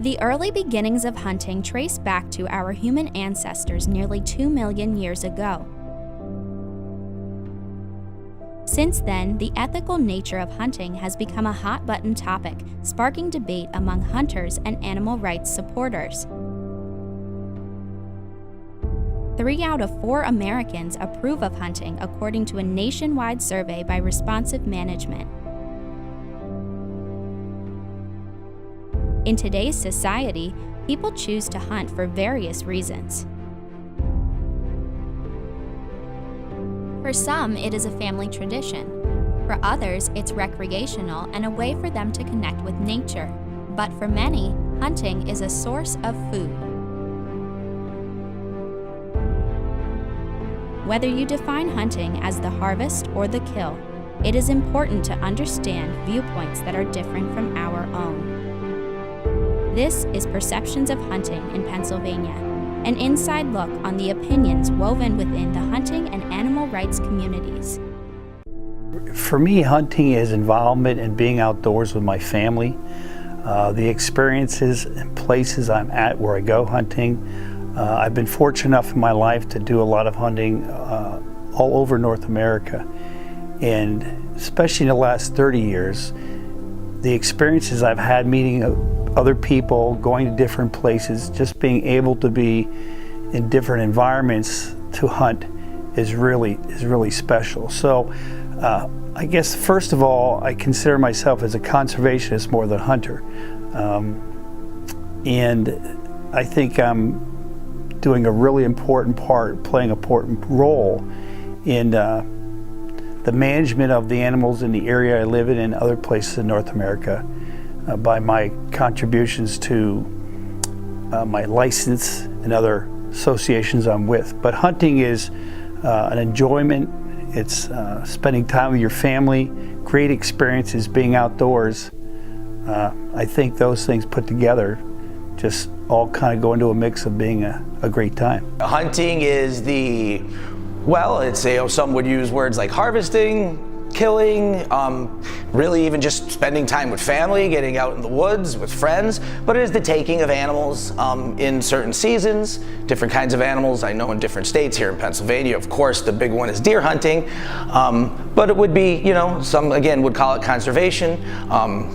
The early beginnings of hunting trace back to our human ancestors nearly 2 million years ago. Since then, the ethical nature of hunting has become a hot-button topic, sparking debate among hunters and animal rights supporters. 3 out of 4 Americans approve of hunting, according to a nationwide survey by Responsive Management. In today's society, people choose to hunt for various reasons. For some, it is a family tradition. For others, it's recreational and a way for them to connect with nature. But for many, hunting is a source of food. Whether you define hunting as the harvest or the kill, it is important to understand viewpoints that are different from our own. This is Perceptions of Hunting in Pennsylvania, an inside look on the opinions woven within the hunting and animal rights communities. For me, hunting is involvement in being outdoors with my family. The experiences and places I'm at where I go hunting. I've been fortunate enough in my life to do a lot of hunting all over North America. And especially in the last 30 years, the experiences I've had meeting other people, going to different places, just being able to be in different environments to hunt is really special. So I guess first of all, I consider myself as a conservationist more than a hunter. And I think I'm doing a really important part, playing an important role in the management of the animals in the area I live in and other places in North America by my contributions to my license and other associations I'm with. But hunting is an enjoyment. It's spending time with your family, great experiences, being outdoors. I think those things put together just all kind of go into a mix of being a great time. Hunting is some would use words like harvesting, killing, really even just spending time with family, getting out in the woods with friends, but it is the taking of animals in certain seasons, different kinds of animals. I know in different states. Here in Pennsylvania, of course, the big one is deer hunting, but it would be, some again would call it conservation,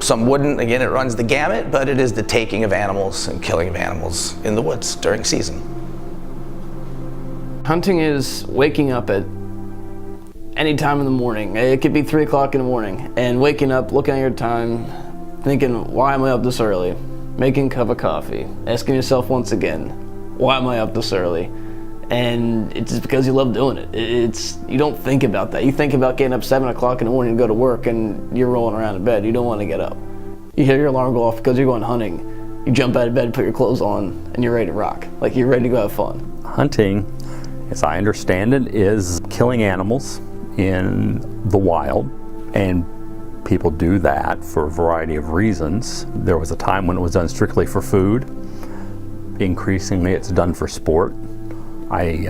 some wouldn't. Again, it runs the gamut, but it is the taking of animals and killing of animals in the woods during season. Hunting is waking up at any time in the morning. It could be 3 o'clock in the morning and waking up, looking at your time, thinking, why am I up this early? Making a cup of coffee, asking yourself once again, why am I up this early? And it's just because you love doing it. You don't think about that. You think about getting up 7 o'clock in the morning to go to work and you're rolling around in bed. You don't want to get up. You hear your alarm go off because you're going hunting. You jump out of bed, put your clothes on, and you're ready to rock. Like you're ready to go have fun. Hunting, as I understand it, is killing animals in the wild, and people do that for a variety of reasons. There was a time when it was done strictly for food. Increasingly it's done for sport. I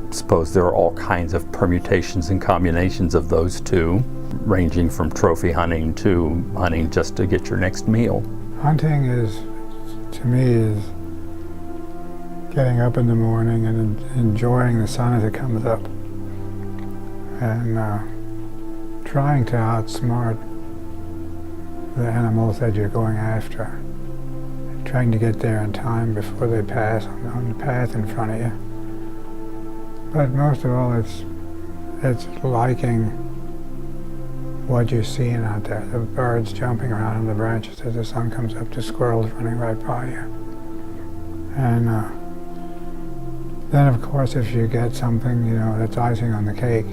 suppose there are all kinds of permutations and combinations of those two, ranging from trophy hunting to hunting just to get your next meal. Hunting to me is getting up in the morning and enjoying the sun as it comes up, and trying to outsmart the animals that you're going after, trying to get there in time before they pass on the path in front of you. But most of all, it's liking what you're seeing out there, the birds jumping around in the branches as the sun comes up, the squirrels running right by you. And then of course if you get something, that's icing on the cake.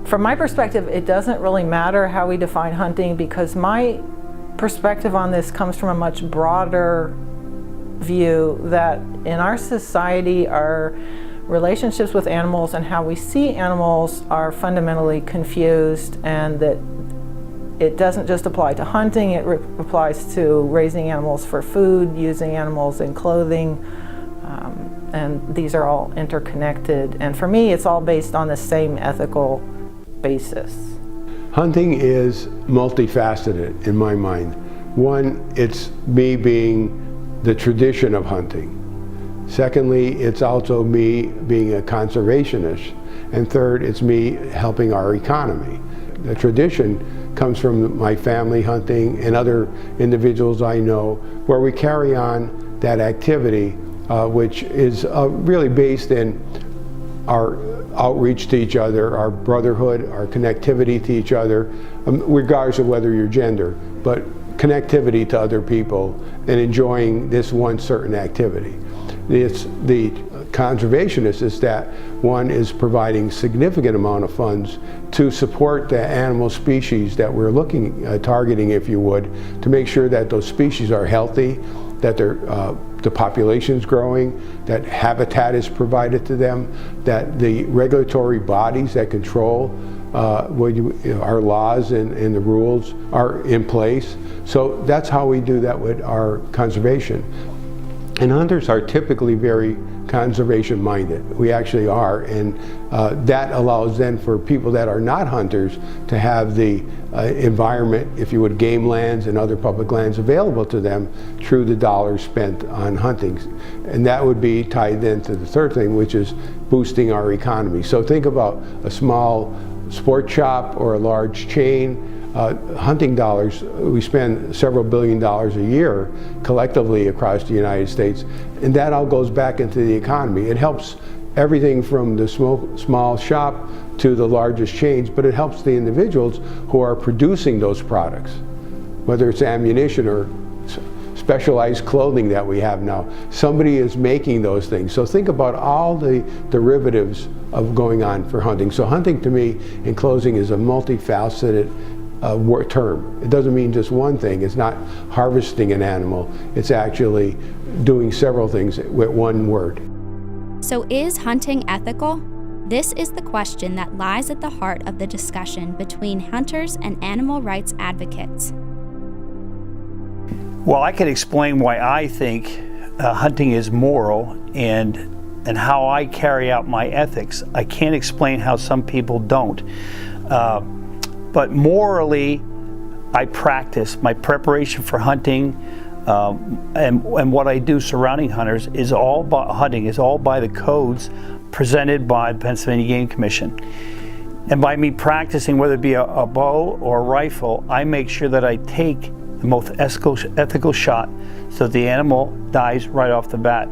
From my perspective, it doesn't really matter how we define hunting, because my perspective on this comes from a much broader view that in our society, our relationships with animals and how we see animals are fundamentally confused, and that it doesn't just apply to hunting, it applies to raising animals for food, using animals in clothing, and these are all interconnected. And for me, it's all based on the same ethical basis. Hunting is multifaceted in my mind. One, it's me being the tradition of hunting. Secondly, it's also me being a conservationist. And third, it's me helping our economy. The tradition comes from my family hunting and other individuals I know, where we carry on that activity, which is really based in our outreach to each other, our brotherhood, our connectivity to each other, regardless of whether you're gender, but connectivity to other people and enjoying this one certain activity. It's the conservationist is that one is providing significant amount of funds to support the animal species that we're targeting, if you would, to make sure that those species are healthy, that the population's growing, that habitat is provided to them, that the regulatory bodies that control our laws and the rules are in place. So that's how we do that with our conservation. And hunters are typically very conservation minded. We actually are, and that allows then for people that are not hunters to have the environment, if you would, game lands and other public lands available to them through the dollars spent on hunting. And that would be tied then to the third thing, which is boosting our economy. So think about a small sport shop or a large chain. Hunting dollars, we spend several $billions a year collectively across the United States, and that all goes back into the economy. It helps everything from the small shop to the largest chains, but it helps the individuals who are producing those products, whether it's ammunition or specialized clothing that we have now. Somebody is making those things. So think about all the derivatives of going on for hunting. So hunting, to me, in closing, is a multifaceted term. It doesn't mean just one thing. It's not harvesting an animal. It's actually doing several things with one word. So is hunting ethical? This is the question that lies at the heart of the discussion between hunters and animal rights advocates. Well, I can explain why I think hunting is moral and how I carry out my ethics. I can't explain how some people don't. But morally, I practice my preparation for hunting, and what I do surrounding hunters is all by the codes presented by the Pennsylvania Game Commission. And by me practicing, whether it be a bow or a rifle, I make sure that I take the most ethical shot so the animal dies right off the bat.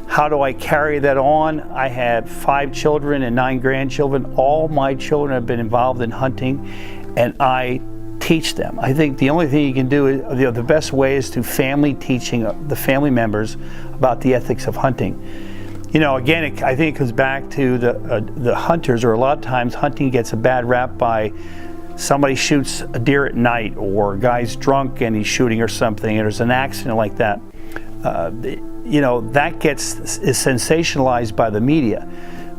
How do I carry that on? I have 5 children and 9 grandchildren. All my children have been involved in hunting, and I teach them. I think the only thing you can do is, the best way is to teaching the family members about the ethics of hunting. You know, again, I think it comes back to the hunters, or a lot of times hunting gets a bad rap by somebody shoots a deer at night, or a guy's drunk and he's shooting or something, and there's an accident like that. You know, that is sensationalized by the media.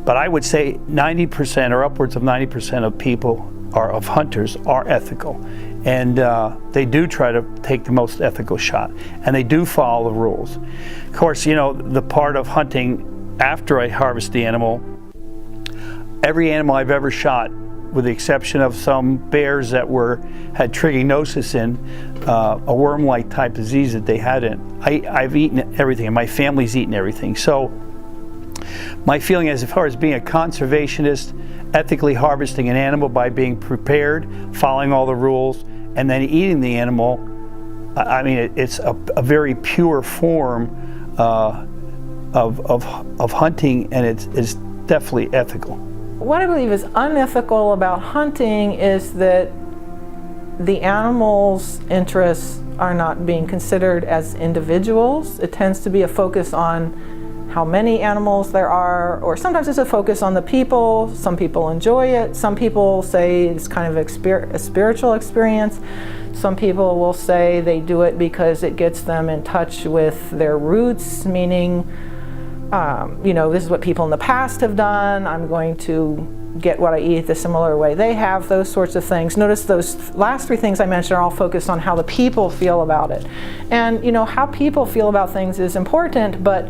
But I would say 90% or upwards of 90% of people of hunters are ethical. And they do try to take the most ethical shot. And they do follow the rules. Of course, you know, the part of hunting after I harvest the animal, every animal I've ever shot, with the exception of some bears that had trichinosis in, a worm-like type disease that they had in. I've eaten everything, and my family's eaten everything. So my feeling is, as far as being a conservationist, ethically harvesting an animal by being prepared, following all the rules, and then eating the animal, I mean, it's a very pure form of hunting, and it's definitely ethical. What I believe is unethical about hunting is that the animals' interests are not being considered as individuals. It tends to be a focus on how many animals there are, or sometimes it's a focus on the people. Some people enjoy it. Some people say it's kind of a spiritual experience. Some people will say they do it because it gets them in touch with their roots, meaning you know, this is what people in the past have done. I'm going to get what I eat the similar way they have, those sorts of things. Notice those last 3 things I mentioned are all focused on how the people feel about it. And, you know, how people feel about things is important, but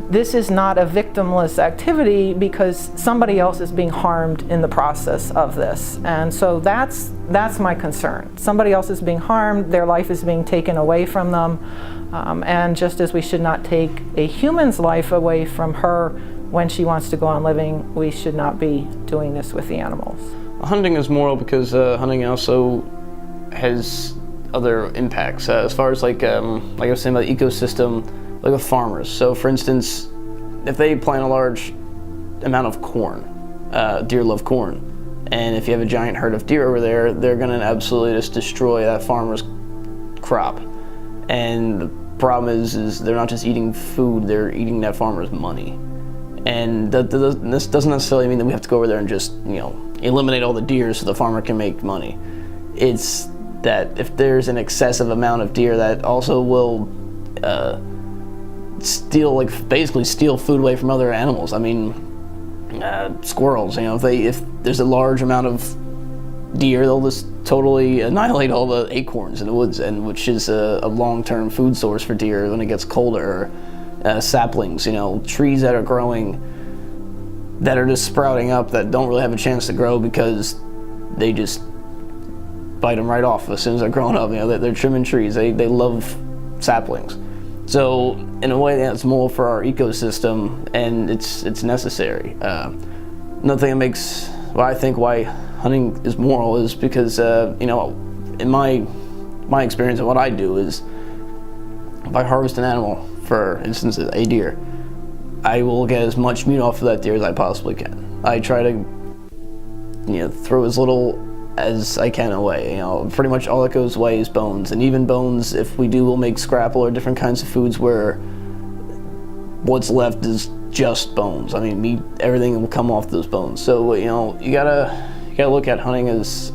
this is not a victimless activity because somebody else is being harmed in the process of this. And so that's my concern. Somebody else is being harmed, their life is being taken away from them. And just as we should not take a human's life away from her when she wants to go on living, we should not be doing this with the animals. Hunting is moral because hunting also has other impacts. As far as like I was saying about the ecosystem, like with farmers. So for instance, if they plant a large amount of corn, deer love corn, and if you have a giant herd of deer over there, they're gonna absolutely just destroy that farmer's crop. And the problem is they're not just eating food, they're eating that farmer's money. And this doesn't necessarily mean that we have to go over there and just, eliminate all the deer so the farmer can make money. It's that if there's an excessive amount of deer, that also will basically steal food away from other animals. I mean, squirrels, if there's a large amount of deer, they'll just totally annihilate all the acorns in the woods, and which is a long-term food source for deer when it gets colder. Saplings, trees that are growing, that are just sprouting up, that don't really have a chance to grow because they just bite them right off as soon as they're growing up. They're trimming trees. They love saplings. So in a way, that's moral for our ecosystem, and it's necessary. Another thing that makes I think why hunting is moral is because in my experience and what I do is, if I harvest an animal, for instance a deer, I will get as much meat off of that deer as I possibly can. I try to throw as little as I can away. Pretty much all that goes away is bones, and even bones, if we do, we'll make scrapple or different kinds of foods where what's left is just bones. I mean, meat, everything will come off those bones. So you gotta look at hunting as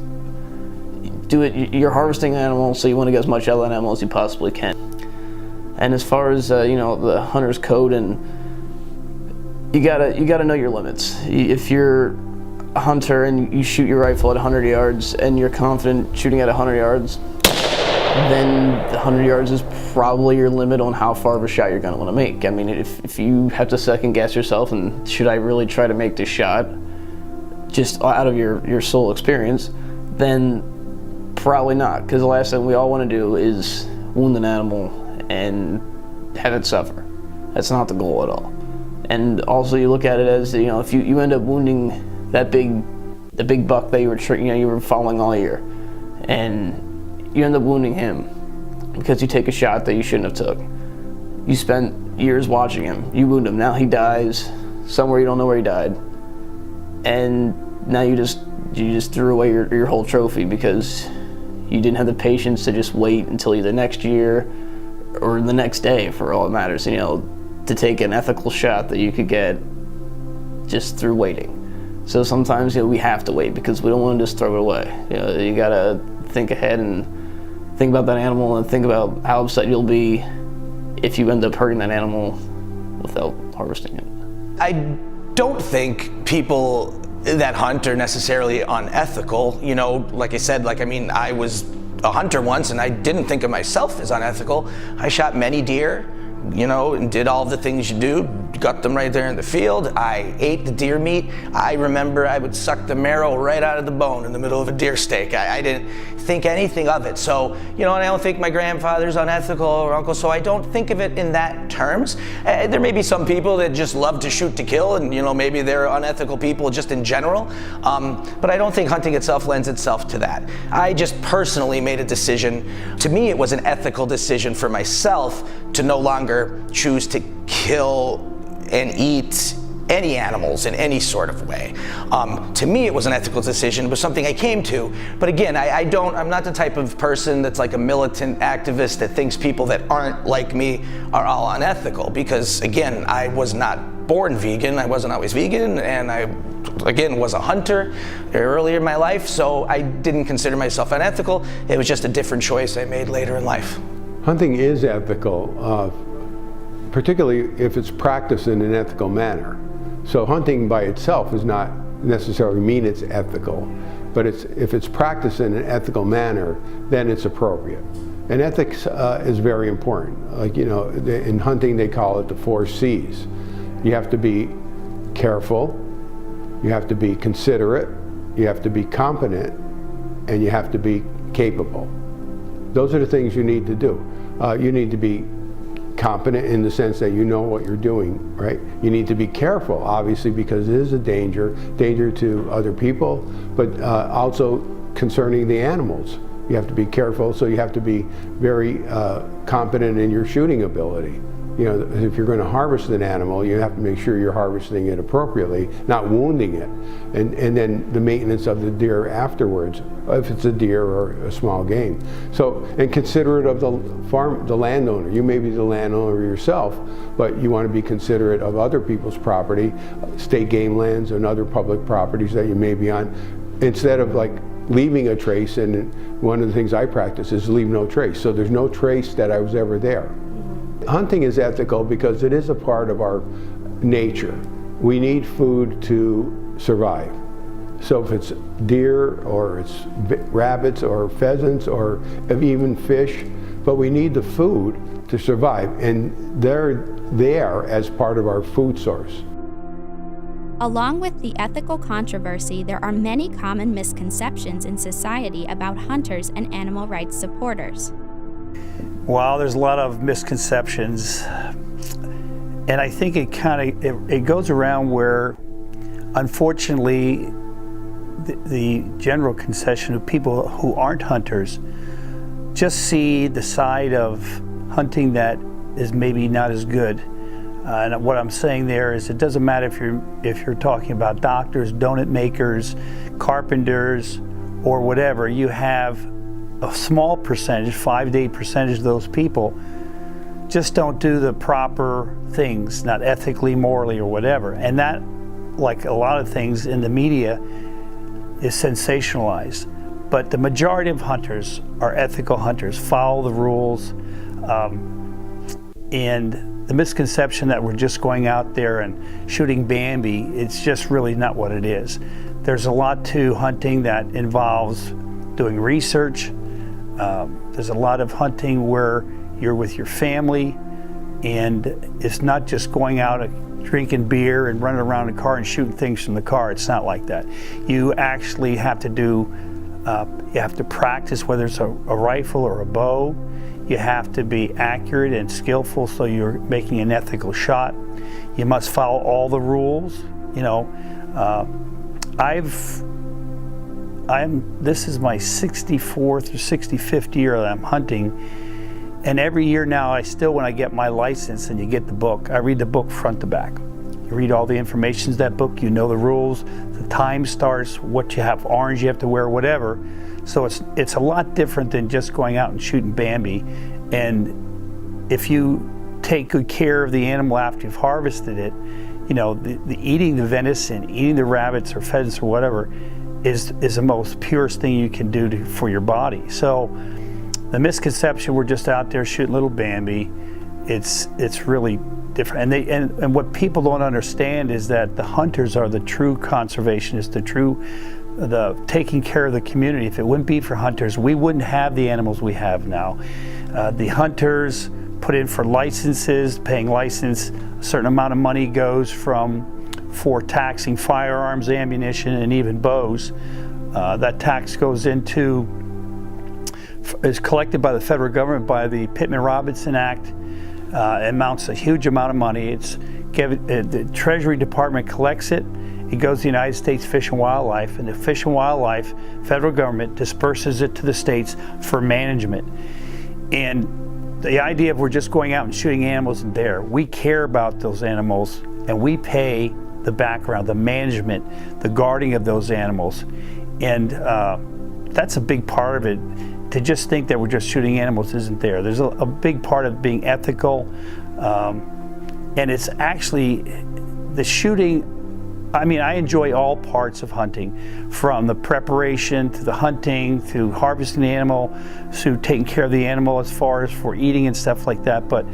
you're harvesting an animal, so you want to get as much out of that animal as you possibly can. And as far as the hunter's code, and you gotta know your limits. If you're a hunter and you shoot your rifle at 100 yards and you're confident shooting at 100 yards, then the 100 yards is probably your limit on how far of a shot you're going to want to make. I mean, if you have to second guess yourself and should I really try to make this shot just out of your sole experience, then probably not, because the last thing we all want to do is wound an animal and have it suffer. That's not the goal at all. And also you look at it as, if you end up wounding the big buck that you were following all year, and you end up wounding him because you take a shot that you shouldn't have took. You spent years watching him, you wound him, now he dies somewhere you don't know where he died, and now you just threw away your whole trophy because you didn't have the patience to just wait until either next year or the next day, for all it matters, to take an ethical shot that you could get just through waiting. So sometimes we have to wait because we don't want to just throw it away. You gotta think ahead and think about that animal and think about how upset you'll be if you end up hurting that animal without harvesting it. I don't think people that hunt are necessarily unethical. Like I said, I was a hunter once, and I didn't think of myself as unethical. I shot many deer, and did all the things you do, got them right there in the field. I ate the deer meat. I remember I would suck the marrow right out of the bone in the middle of a deer steak. I didn't think anything of it. So, and I don't think my grandfather's unethical or uncle, so I don't think of it in that terms. There may be some people that just love to shoot to kill, and maybe they're unethical people just in general. But I don't think hunting itself lends itself to that. I just personally made a decision. To me, it was an ethical decision for myself to no longer choose to kill and eat any animals in any sort of way. To me, it was an ethical decision. It was something I came to. But again, I'm not the type of person that's like a militant activist that thinks people that aren't like me are all unethical. Because again, I was not born vegan. I wasn't always vegan, and I, again, was a hunter earlier in my life. So I didn't consider myself unethical. It was just a different choice I made later in life. Hunting is ethical, particularly if it's practiced in an ethical manner. So hunting by itself does not necessarily mean it's ethical, but if it's practiced in an ethical manner, then it's appropriate. And ethics is very important. Like, you know, in hunting they call it the 4 C's. You have to be careful, you have to be considerate, you have to be competent, and you have to be capable. Those are the things you need to do. You need to be competent in the sense that you know what you're doing, right? You need to be careful, obviously, because it is a danger to other people, but also concerning the animals. You have to be careful, so you have to be very competent in your shooting ability. You know, if you're going to harvest an animal, you have to make sure you're harvesting it appropriately, not wounding it. And then the maintenance of the deer afterwards, if it's a deer or a small game. So, and considerate of the landowner. You may be the landowner yourself, but you want to be considerate of other people's property, state game lands and other public properties that you may be on, instead of like leaving a trace. And one of the things I practice is leave no trace. So there's no trace that I was ever there. Hunting is ethical because it is a part of our nature. We need food to survive. So if it's deer or it's rabbits or pheasants or even fish, but we need the food to survive, and they're there as part of our food source. Along with the ethical controversy, there are many common misconceptions in society about hunters and animal rights supporters. Well, there's a lot of misconceptions, and I think it goes around where, unfortunately, the general concession of people who aren't hunters just see the side of hunting that is maybe not as good. And what I'm saying there is, it doesn't matter if you're talking about doctors, donut makers, carpenters, or whatever. You have a small percentage, 5 to 8% of those people just don't do the proper things, not ethically, morally, or whatever. And that, like a lot of things in the media, is sensationalized. But the majority of hunters are ethical hunters, follow the rules, and the misconception that we're just going out there and shooting Bambi, it's just really not what it is. There's a lot to hunting that involves doing research. There's a lot of hunting where you're with your family, and it's not just going out and drinking beer and running around in a car and shooting things from the car. It's not like that. You actually have to you have to practice, whether it's a rifle or a bow. You have to be accurate and skillful so you're making an ethical shot. You must follow all the rules. You know, this is my 64th or 65th year that I'm hunting, and every year now when I get my license and you get the book, I read the book front to back. You read all the information in that book, you know the rules, the time starts, what you have, orange you have to wear, whatever. So it's a lot different than just going out and shooting Bambi. And if you take good care of the animal after you've harvested it, you know, the eating the venison, eating the rabbits or pheasants or whatever is the most purest thing you can do for your body. So the misconception we're just out there shooting little Bambi, it's really different. And what people don't understand is that the hunters are the true conservationists, the taking care of the community. If it wouldn't be for hunters, we wouldn't have the animals we have now. The hunters put in for licenses, paying license, a certain amount of money goes for taxing firearms, ammunition, and even bows. That tax is collected by the federal government by the Pittman-Robertson Act. It amounts to a huge amount of money. The Treasury Department collects it. It goes to the United States Fish and Wildlife, and the Fish and Wildlife federal government disperses it to the states for management. And the idea of we're just going out and shooting animals isn't there. We care about those animals, and we pay the background, the management, the guarding of those animals. And that's a big part of it. To just think that we're just shooting animals isn't there. There's a big part of being ethical, and it's actually the shooting. I mean, I enjoy all parts of hunting, from the preparation to the hunting, to harvesting the animal, to taking care of the animal as far as for eating and stuff like that. But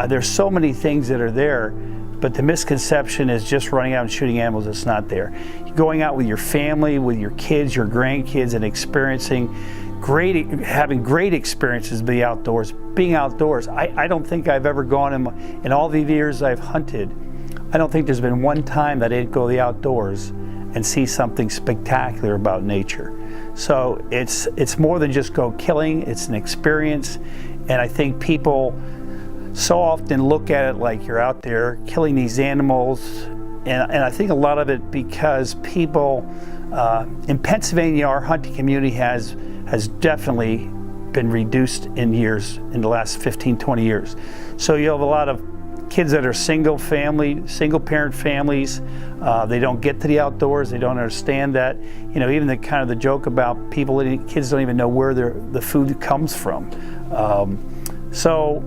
there's so many things that are there, but the misconception is just running out and shooting animals. It's not there. You're going out with your family, with your kids, your grandkids, and experiencing having great experiences being outdoors. I don't think I've ever gone in all the years I've hunted. I don't think there's been one time that I didn't go to the outdoors and see something spectacular about nature. So it's more than just go killing, it's an experience. And I think people so often look at it like you're out there killing these animals. And I think a lot of it because people, in Pennsylvania, our hunting community has definitely been reduced in the last 15, 20 years. So you have a lot of kids that are single parent families. They don't get to the outdoors. They don't understand that. Even the joke about kids don't even know where the food comes from. So,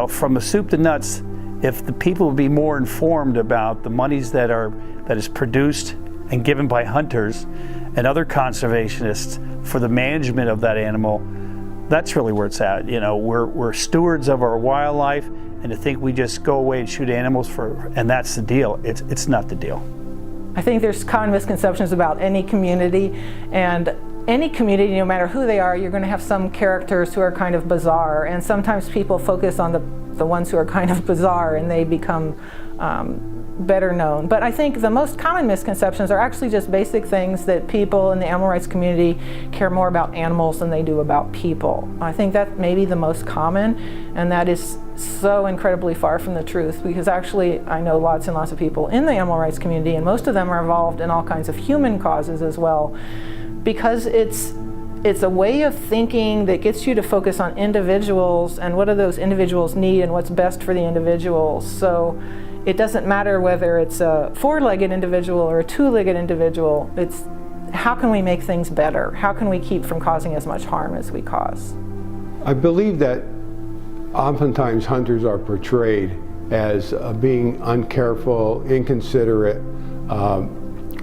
from the soup to nuts, if the people would be more informed about the monies that is produced and given by hunters and other conservationists for the management of that animal, that's really where it's at. We're stewards of our wildlife, and to think we just go away and shoot animals and that's the deal, it's not the deal. I think there's common misconceptions about any community, and any community, no matter who they are, you're going to have some characters who are kind of bizarre, and sometimes people focus on the ones who are kind of bizarre and they become better known. But I think the most common misconceptions are actually just basic things that people in the animal rights community care more about animals than they do about people. I think that may be the most common, and that is so incredibly far from the truth, because actually I know lots and lots of people in the animal rights community, and most of them are involved in all kinds of human causes as well, because it's a way of thinking that gets you to focus on individuals and what do those individuals need and what's best for the individuals. So it doesn't matter whether it's a four-legged individual or a two-legged individual. It's how can we make things better? How can we keep from causing as much harm as we cause? I believe that oftentimes hunters are portrayed as being uncareful, inconsiderate,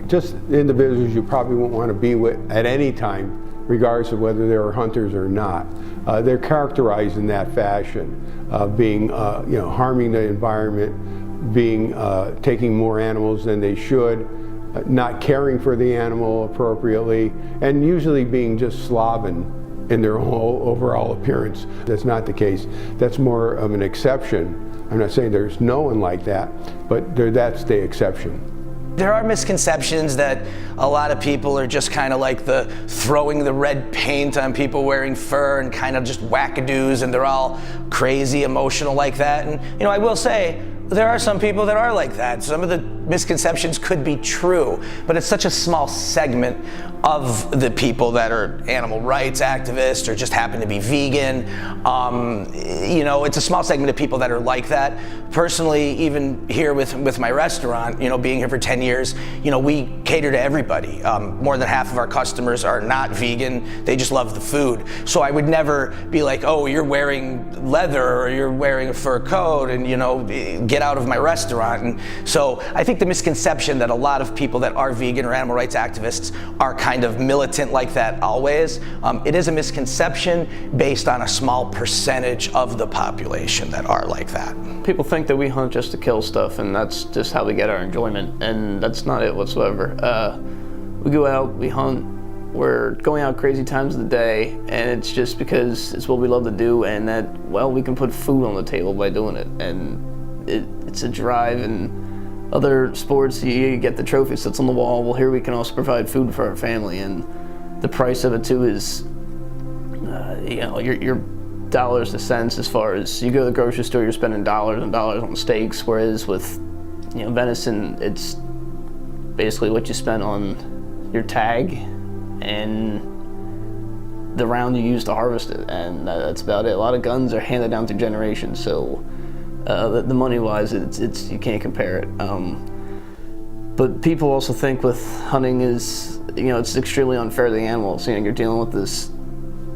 just individuals you probably won't want to be with at any time, regardless of whether they're hunters or not. They're characterized in that fashion, being, harming the environment, taking more animals than they should, not caring for the animal appropriately, and usually being just sloven in their whole overall appearance. That's not the case. That's more of an exception. I'm not saying there's no one like that, but that's the exception. There are misconceptions that a lot of people are just kind of like the throwing the red paint on people wearing fur and kind of just wackadoos, and they're all crazy emotional like that. And I will say, there are some people that are like that. Some of the misconceptions could be true, but it's such a small segment of the people that are animal rights activists or just happen to be vegan. It's a small segment of people that are like that. Personally, even here with my restaurant, being here for 10 years, we cater to everybody. More than half of our customers are not vegan. They just love the food. So I would never be like, oh, you're wearing leather or you're wearing a fur coat and, get out of my restaurant. And so I think the misconception that a lot of people that are vegan or animal rights activists are kind of militant like that always, it is a misconception based on a small percentage of the population that are like that. People think that we hunt just to kill stuff, and that's just how we get our enjoyment, and that's not it whatsoever. We go out, we hunt, we're going out crazy times of the day, and it's just because it's what we love to do, and that, we can put food on the table by doing it, and it's a drive. And other sports, you get the trophy sits on the wall. Well, here we can also provide food for our family, and the price of it too is, your dollars to cents. As far as you go to the grocery store, you're spending dollars and dollars on steaks, whereas with venison, it's basically what you spend on your tag and the round you use to harvest it, and that's about it. A lot of guns are handed down through generations, so the money-wise, it's you can't compare it. But people also think with hunting is, it's extremely unfair to the animals. You're dealing with this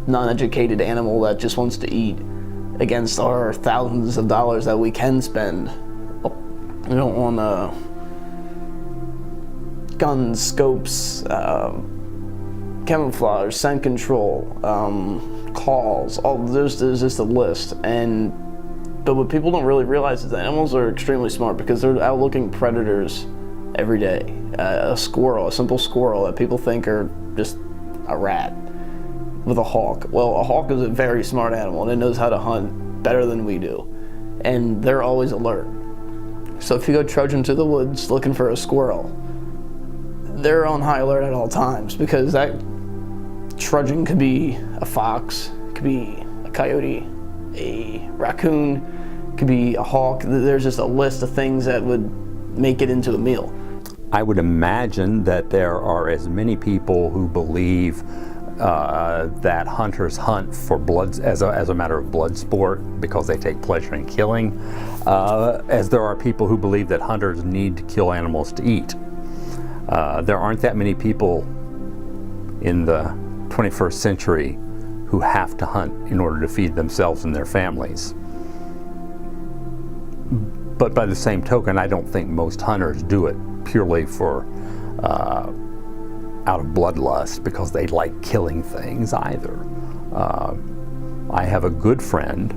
non-educated animal that just wants to eat against our thousands of dollars that we can spend, on guns, scopes, camouflage, scent control, calls. There's just a list. But what people don't really realize is that animals are extremely smart because they're out looking predators every day. A simple squirrel that people think are just a rat. with a hawk. Well, a hawk is a very smart animal and it knows how to hunt better than we do. And they're always alert. So if you go trudging through the woods looking for a squirrel, they're on high alert at all times, because that trudging could be a fox, could be a coyote, a raccoon, could be a hawk. There's just a list of things that would make it into a meal. I would imagine that there are as many people who believe that hunters hunt for blood as a matter of blood sport because they take pleasure in killing, as there are people who believe that hunters need to kill animals to eat. There aren't that many people in the 21st century who have to hunt in order to feed themselves and their families. But by the same token, I don't think most hunters do it purely for out of bloodlust because they like killing things either. I have a good friend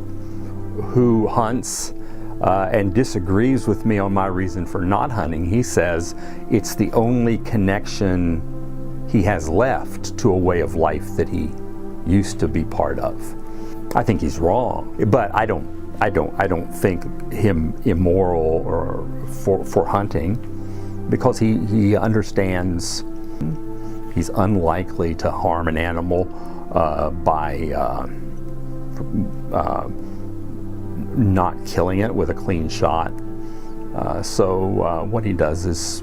who hunts and disagrees with me on my reason for not hunting. He says it's the only connection he has left to a way of life that he used to be part of. I think he's wrong, but I don't think him immoral or for hunting, because he understands he's unlikely to harm an animal by not killing it with a clean shot. So what he does is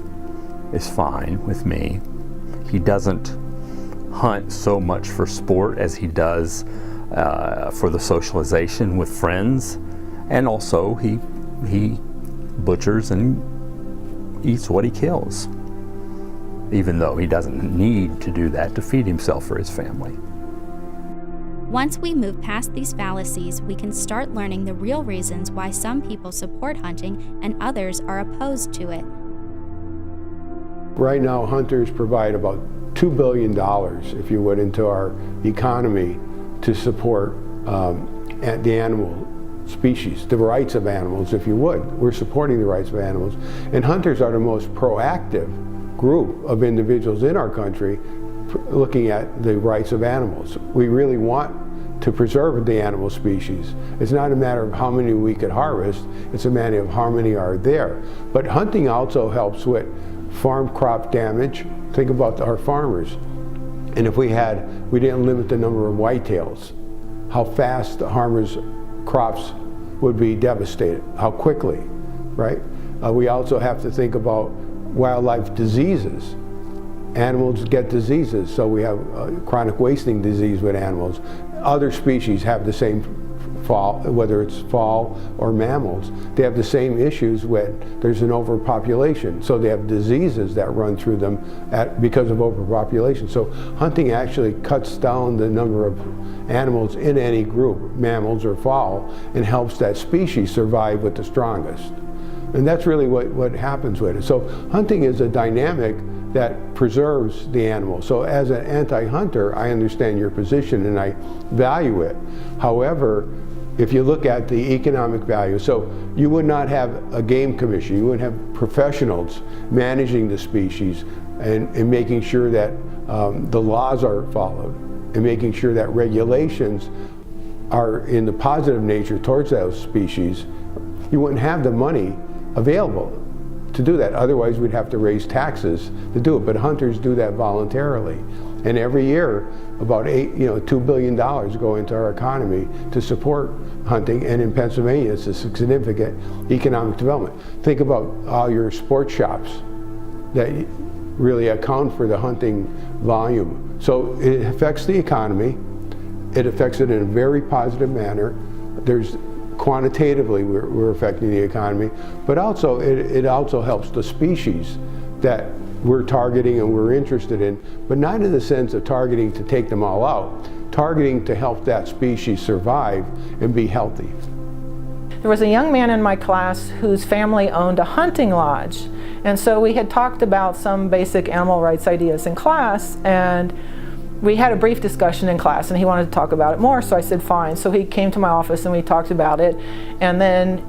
fine with me. He doesn't hunt so much for sport as he does for the socialization with friends, and also he butchers and eats what he kills, even though he doesn't need to do that to feed himself or his family. Once we move past these fallacies, we can start learning the real reasons why some people support hunting and others are opposed to it. Right now, hunters provide about $2 billion, if you would, into our economy to support the animal species, the rights of animals, if you would. We're supporting the rights of animals. And hunters are the most proactive group of individuals in our country looking at the rights of animals. We really want to preserve the animal species. It's not a matter of how many we could harvest, it's a matter of how many are there. But hunting also helps with farm crop damage. Think about our farmers. And if we didn't limit the number of whitetails, how fast the farmers' crops would be devastated, how quickly, right? We also have to think about wildlife diseases. Animals get diseases, so we have chronic wasting disease with animals. Other species have the same fall, whether it's fall or mammals, they have the same issues with there's an overpopulation, so they have diseases that run through them because of overpopulation. So hunting actually cuts down the number of animals in any group, mammals or fowl, and helps that species survive with the strongest. And that's really what happens with it. So hunting is a dynamic that preserves the animal. So as an anti-hunter, I understand your position and I value it. However, if you look at the economic value, so you would not have a game commission, you wouldn't have professionals managing the species and making sure that the laws are followed and making sure that regulations are in the positive nature towards those species. You wouldn't have the money available to do that. Otherwise, we'd have to raise taxes to do it. But hunters do that voluntarily. And every year, about $2 billion go into our economy to support hunting. And in Pennsylvania, it's a significant economic development. Think about all your sports shops that really account for the hunting volume. So it affects the economy. It affects it in a very positive manner. Quantitatively, we're affecting the economy, but also it also helps the species that we're targeting and we're interested in, but not in the sense of targeting to take them all out, targeting to help that species survive and be healthy. There was a young man in my class whose family owned a hunting lodge, and so we had talked about some basic animal rights ideas in class, and we had a brief discussion in class and he wanted to talk about it more, so I said fine. So he came to my office and we talked about it, and then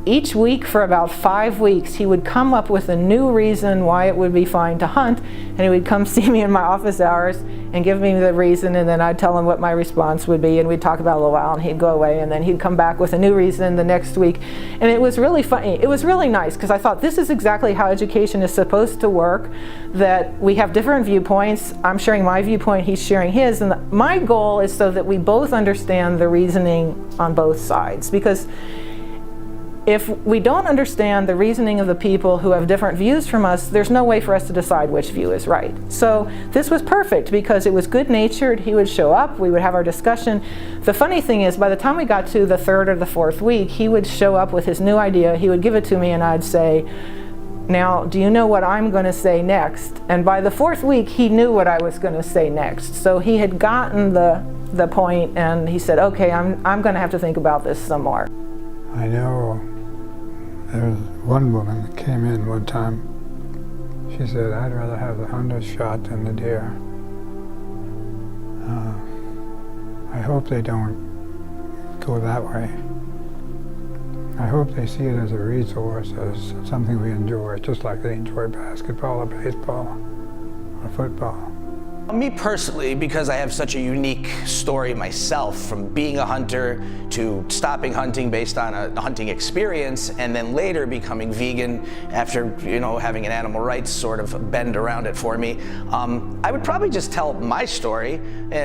each week for about 5 weeks, he would come up with a new reason why it would be fine to hunt, and he would come see me in my office hours and give me the reason, and then I'd tell him what my response would be, and we'd talk about it a little while, and he'd go away, and then he'd come back with a new reason the next week. And it was really funny. It was really nice, because I thought this is exactly how education is supposed to work, that we have different viewpoints. I'm sharing my viewpoint, he's sharing his, and my goal is so that we both understand the reasoning on both sides. Because if we don't understand the reasoning of the people who have different views from us, there's no way for us to decide which view is right. So this was perfect because it was good-natured. He would show up, we would have our discussion. The funny thing is, by the time we got to the 3rd or the 4th week, he would show up with his new idea, he would give it to me, and I'd say, now, do you know what I'm going to say next? And by the 4th week, he knew what I was going to say next. So he had gotten the point, and he said, okay, I'm going to have to think about this some more. I know there was one woman that came in one time. She said, I'd rather have the hunter shot than the deer. I hope they don't go that way. I hope they see it as a resource, as something we enjoy, just like they enjoy basketball or baseball or football. Me personally, because I have such a unique story myself, from being a hunter to stopping hunting based on a hunting experience, and then later becoming vegan after, you know, having an animal rights sort of bend around it for me, I would probably just tell my story,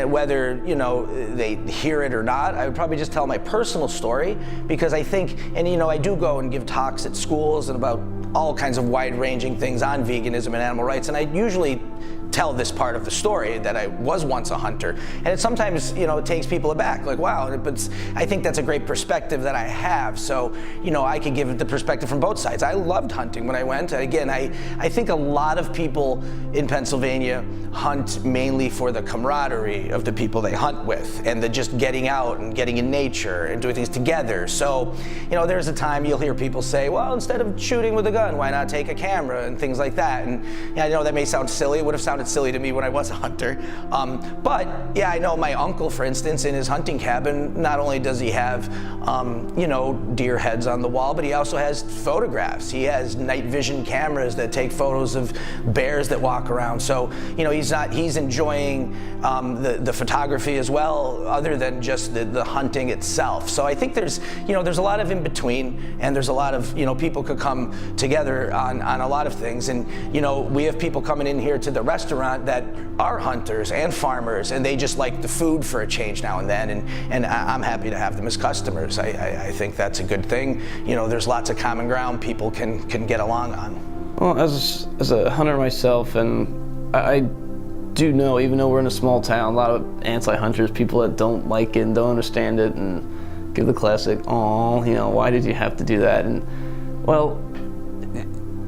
whether, you know, they hear it or not. I would probably just tell my personal story, because I think, and you know, I do go and give talks at schools and about all kinds of wide-ranging things on veganism and animal rights, and I usually tell this part of the story, that I was once a hunter. And it sometimes, you know, it takes people aback, like, wow, but I think that's a great perspective that I have. So, you know, I could give the perspective from both sides. I loved hunting when I went. Again, I think a lot of people in Pennsylvania hunt mainly for the camaraderie of the people they hunt with, and the just getting out and getting in nature and doing things together. So, you know, there's a time you'll hear people say, well, instead of shooting with a gun, why not take a camera and things like that. And yeah, I know that may sound silly. It would have sounded silly to me when I was a hunter. But yeah, I know my uncle, for instance, in his hunting cabin, not only does he have, you know, deer heads on the wall, but he also has photographs. He has night vision cameras that take photos of bears that walk around. So, you know, he's enjoying the photography as well, other than just the hunting itself. So I think there's, you know, there's a lot of in between, and there's a lot of, you know, people could come together on a lot of things. And, you know, we have people coming in here to the restaurant that are hunters and farmers, and they just like the food for a change now and then, and I'm happy to have them as customers. I think that's a good thing. You know, there's lots of common ground people can get along on. Well, as a hunter myself, and I do know, even though we're in a small town, a lot of anti-hunters, people that don't like it and don't understand it, and give the classic, oh, you know, why did you have to do that? And, well,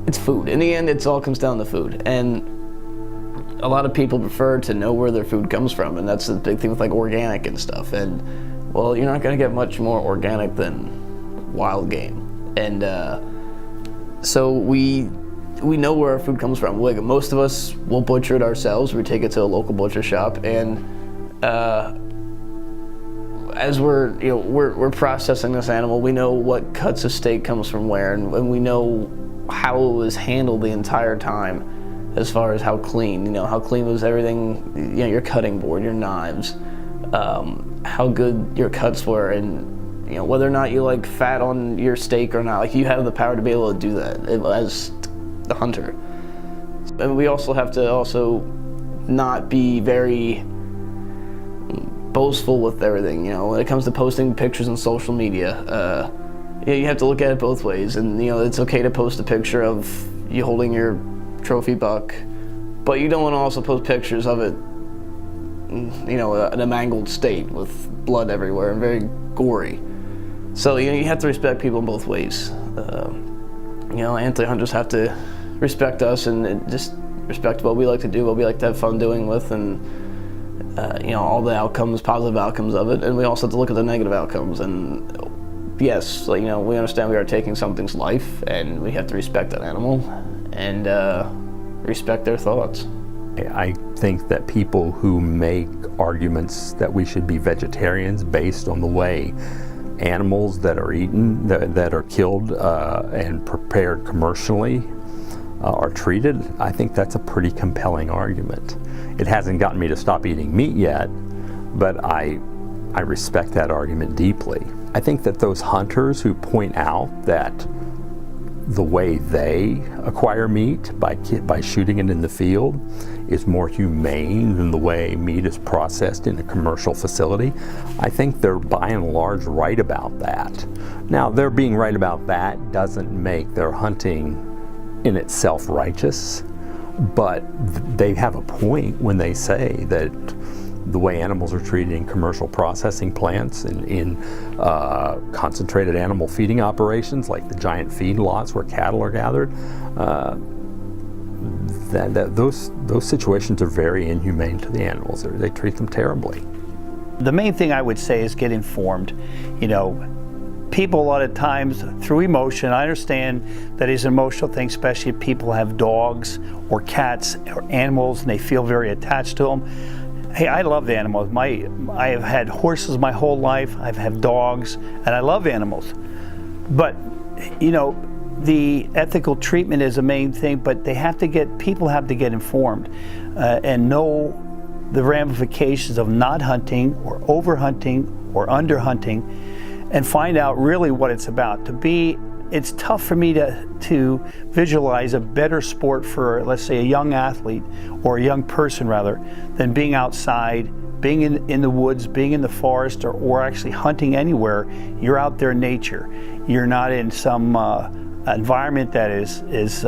it's food. In the end, it all comes down to food. And a lot of people prefer to know where their food comes from, and that's the big thing with like organic and stuff. And well, you're not going to get much more organic than wild game. And so we know where our food comes from. Like, most of us will butcher it ourselves. We take it to a local butcher shop, and as we're processing this animal, we know what cuts of steak comes from where, and we know how it was handled the entire time. As far as how clean, you know, how clean was everything, you know, your cutting board, your knives, how good your cuts were, and, you know, whether or not you like fat on your steak or not, like, you have the power to be able to do that as the hunter. And we also have to not be very boastful with everything, you know, when it comes to posting pictures on social media. You have to look at it both ways, and, you know, it's okay to post a picture of you holding your trophy buck, but you don't want to also post pictures of it, you know, in a mangled state with blood everywhere and very gory. So, you know, you have to respect people in both ways. You know, anti-hunters have to respect us and just respect what we like to do, what we like to have fun doing with, and you know, all the outcomes, positive outcomes of it. And we also have to look at the negative outcomes. And yes, like, you know, we understand we are taking something's life, and we have to respect that animal and respect their thoughts. I think that people who make arguments that we should be vegetarians based on the way animals that are eaten, that are killed and prepared commercially are treated, I think that's a pretty compelling argument. It hasn't gotten me to stop eating meat yet, but I respect that argument deeply. I think that those hunters who point out that the way they acquire meat by shooting it in the field is more humane than the way meat is processed in a commercial facility, I think they're by and large right about that. Now, their being right about that doesn't make their hunting in itself righteous, but they have a point when they say that the way animals are treated in commercial processing plants and in concentrated animal feeding operations like the giant feedlots where cattle are gathered, those situations are very inhumane to the animals. They treat them terribly. The main thing I would say is get informed. You know, people a lot of times through emotion, I understand that is an emotional thing, especially if people have dogs or cats or animals and they feel very attached to them. Hey, I love animals. I have had horses my whole life. I've had dogs, and I love animals. But, you know, the ethical treatment is the main thing, but people have to get informed and know the ramifications of not hunting or over hunting or under hunting, and find out really what it's about. It's tough for me to visualize a better sport for, let's say, a young athlete or a young person rather, than being outside, being in the woods, being in the forest, or actually hunting anywhere. You're out there in nature. You're not in some environment that is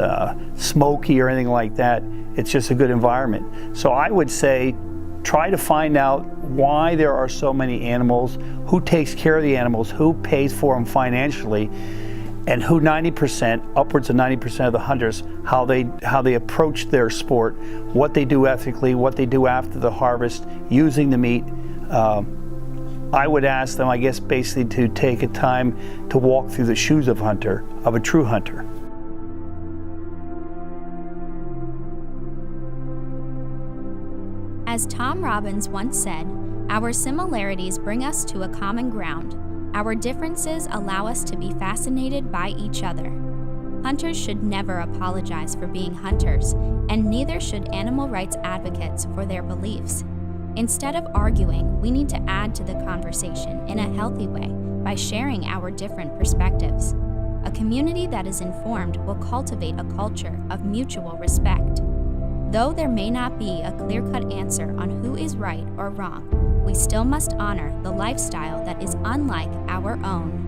smoky or anything like that. It's just a good environment. So I would say try to find out why there are so many animals, who takes care of the animals, who pays for them financially, and who 90%, upwards of 90% of the hunters, how they approach their sport, what they do ethically, what they do after the harvest, using the meat. I would ask them, I guess, basically to take a time to walk through the shoes of a true hunter. As Tom Robbins once said, our similarities bring us to a common ground. Our differences allow us to be fascinated by each other. Hunters should never apologize for being hunters, and neither should animal rights advocates for their beliefs. Instead of arguing, we need to add to the conversation in a healthy way by sharing our different perspectives. A community that is informed will cultivate a culture of mutual respect. Though there may not be a clear-cut answer on who is right or wrong, we still must honor the lifestyle that is unlike our own.